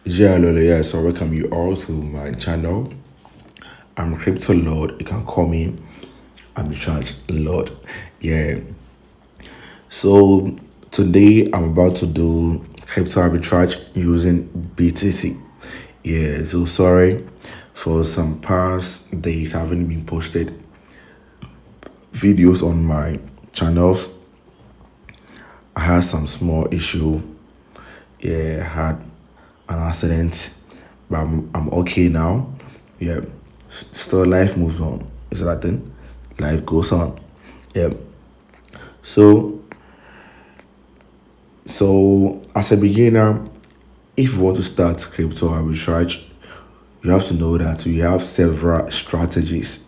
Yeah, hello, yeah, so welcome you all to my channel. I'm Crypto Lord. You can call me Arbitrage Lord. Yeah. So today I'm about to do crypto arbitrage using BTC. Yeah. So sorry for some past days haven't been posted videos on my channels. I had some small issue. Yeah, I had an accident, but I'm okay now. Yeah, still life moves on. Is that thing? Life goes on. Yeah. So as a beginner, if you want to start crypto arbitrage, you have to know that we have several strategies.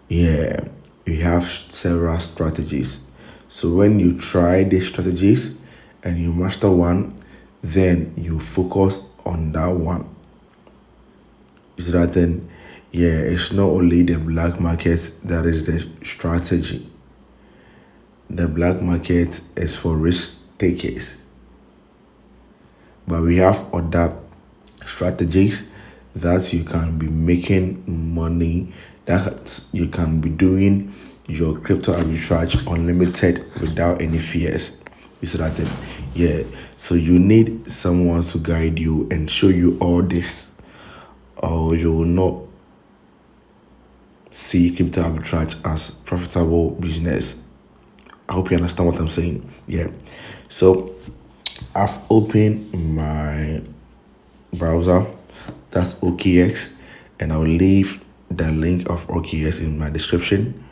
Yeah, we have several strategies. So when you try these strategies and you master one, then you focus on that one. Is that then? Yeah, it's not only the black market that is the strategy. The black market is for risk takers, but we have other strategies that you can be making money, that you can be doing your crypto arbitrage unlimited without any fears. You see that then? Yeah. So you need someone to guide you and show you all this, or you will not see crypto arbitrage as profitable business. I hope you understand what I'm saying. Yeah. So I've opened my browser, that's OKX, and I'll leave the link of OKX in my description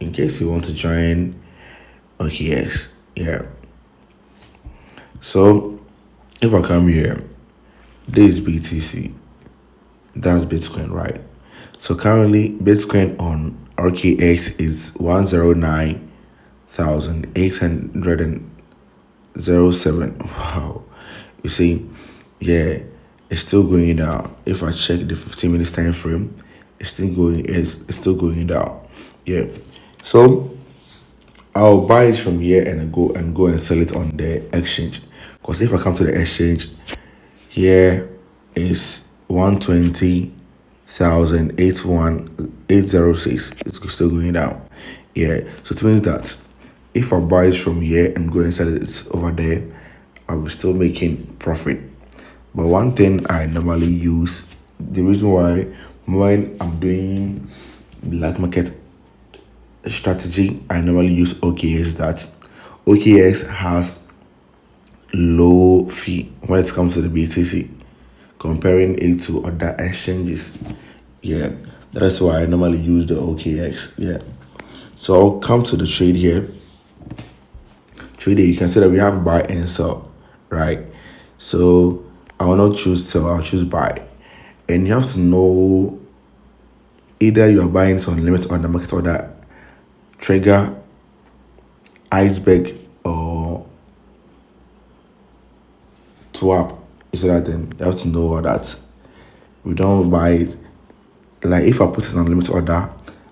in case you want to join OKX. Yeah. So if I come here, this is BTC, that's Bitcoin, right? So currently Bitcoin on RKX is 109,807. Wow. You see, yeah, it's still going down. If I check the 15 minutes time frame, it's still going down. Yeah. So I'll buy it from here and go and sell it on the exchange. Because if I come to the exchange, here is 120,81806. It's still going down. Yeah. So it means that if I buy it from here and go and sell it over there, I will still making profit. But one thing I normally use, the reason why when I'm doing black market strategy, I normally use OKX, that OKX has low fee when it comes to the BTC, comparing it to other exchanges. Yeah, that is why I normally use the OKX. Yeah. So I'll come to the trade here. Trade here, you can see that we have buy and sell, right? So I will not choose sell, I'll choose buy. And you have to know either you are buying some limit on the market order, trigger, iceberg, or swap. You see that then you have to know all that. We don't buy it. Like if I put it on limit order,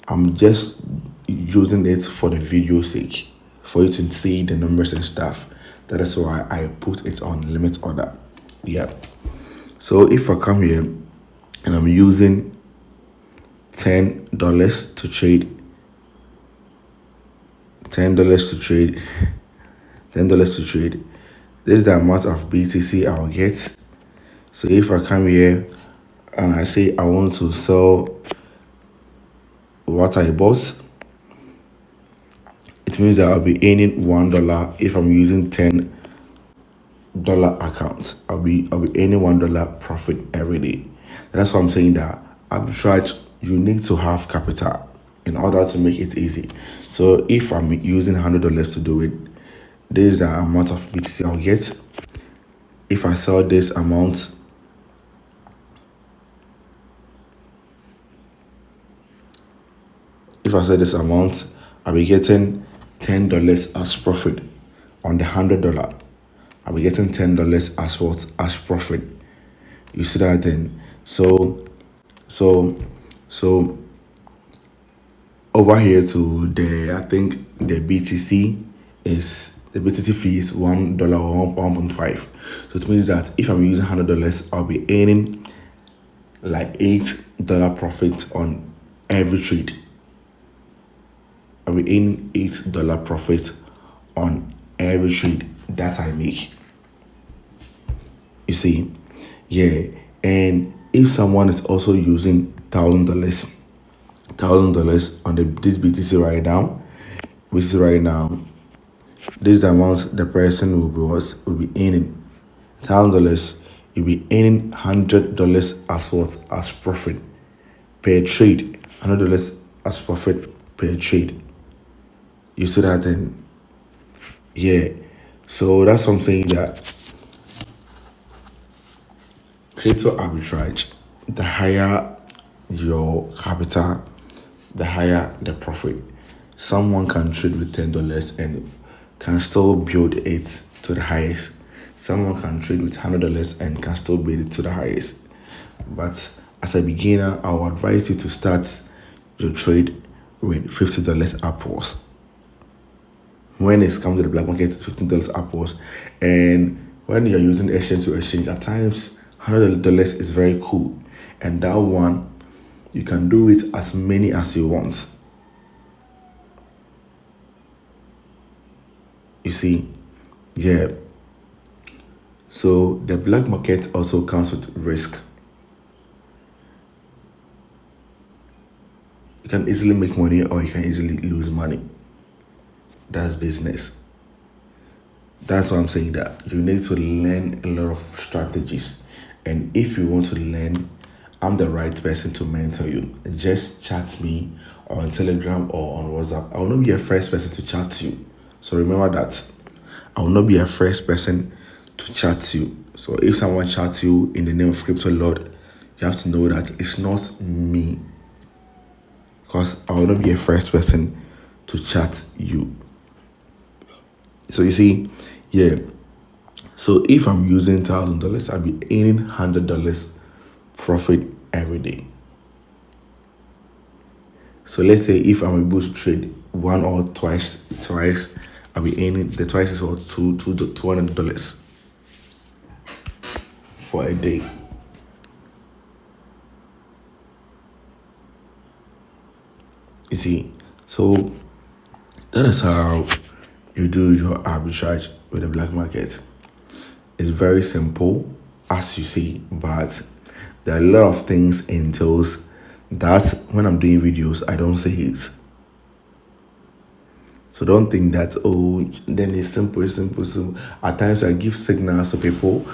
I'm just using it for the video sake, for you to see the numbers and stuff. That is why I put it on limit order. Yeah. So if I come here and I'm using $10 to trade, $10 to trade, $10 to trade. This is the amount of BTC I'll get. So if I come here and I say I want to sell what I bought, it means that I'll be earning $1 if I'm using $10 account. I'll be earning $1 profit every day. That's why I'm saying that arbitrage, you need to have capital in order to make it easy. So if I'm using $100 to do it, this is the amount of BTC I'll get. If I sell this amount, I'll be getting $10 as profit on the $100. I'll be getting $10 as what? As profit. You see that then? So over here to the, I think the BTC is the BTC fee is $1 or 1.5. So it means that if I'm using $100, I'll be earning like $8 profit on every trade. I'll be earning $8 profit on every trade that I make. You see, yeah. And if someone is also using $1,000 on this BTC right now, this is the amount the person will be earning. $1,000, you'll be earning $100 as what, as profit per trade. $100 as profit per trade. You see that then? Yeah. So that's something that crypto arbitrage, the higher your capital, the higher the profit. Someone can trade with $10 and can still build it to the highest. Someone can trade with $100 and can still build it to the highest. But as a beginner, I would advise you to start your trade with $50 upwards. When it comes to the black market, it's $15 upwards. And when you're using exchange to exchange, at times $100 is very cool. And that one, you can do it as many as you want. You see, yeah. So the black market also comes with risk. You can easily make money or you can easily lose money. That's business. That's why I'm saying that you need to learn a lot of strategies. And if you want to learn, I'm the right person to mentor you. Just chat me on Telegram or on WhatsApp. I will not be a first person to chat you. So remember that. I will not be a first person to chat you. So if someone chats you in the name of Crypto Lord, you have to know that it's not me. Because I will not be a first person to chat you. So you see, yeah. So if I'm using $1,000, I'll be earning $100 profit every day. So let's say if I'm able to trade one or twice, I'll be earning the twice is what $200 for a day. You see, so that is how you do your arbitrage with the black market. It's very simple, as you see, but there are a lot of things entails that when I'm doing videos, I don't say it. So don't think that, oh, then it's simple. At times I give signals to people.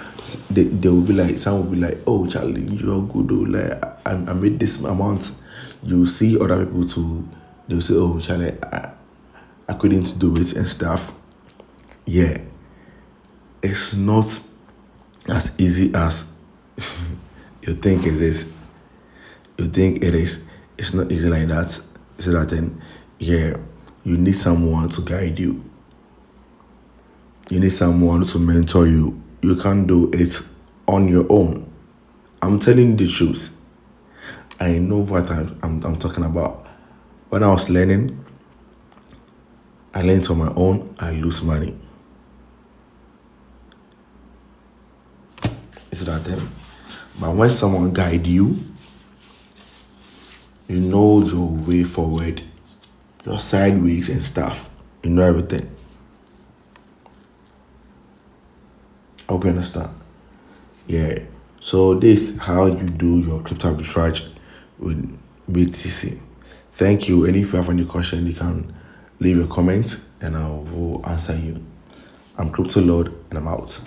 They will be like, some will be like, oh, Charlie, you are good. Oh, like I made this amount. You see other people too. They'll say, oh, Charlie, I couldn't do it and stuff. Yeah, it's not as easy as you think it is. You think it is. It's not easy like that. So that then, yeah, you need someone to guide you. You need someone to mentor you. You can't do it on your own. I'm telling you the truth. I know what I'm talking about. When I was learning, I learned on my own. I lose money. It's that thing. But when someone guide you, you know your way forward, your sideways and stuff. You know everything. I hope you understand. Yeah. So this is how you do your crypto arbitrage with BTC. Thank you. And if you have any question, you can leave a comment and I will answer you. I'm Crypto Lord and I'm out.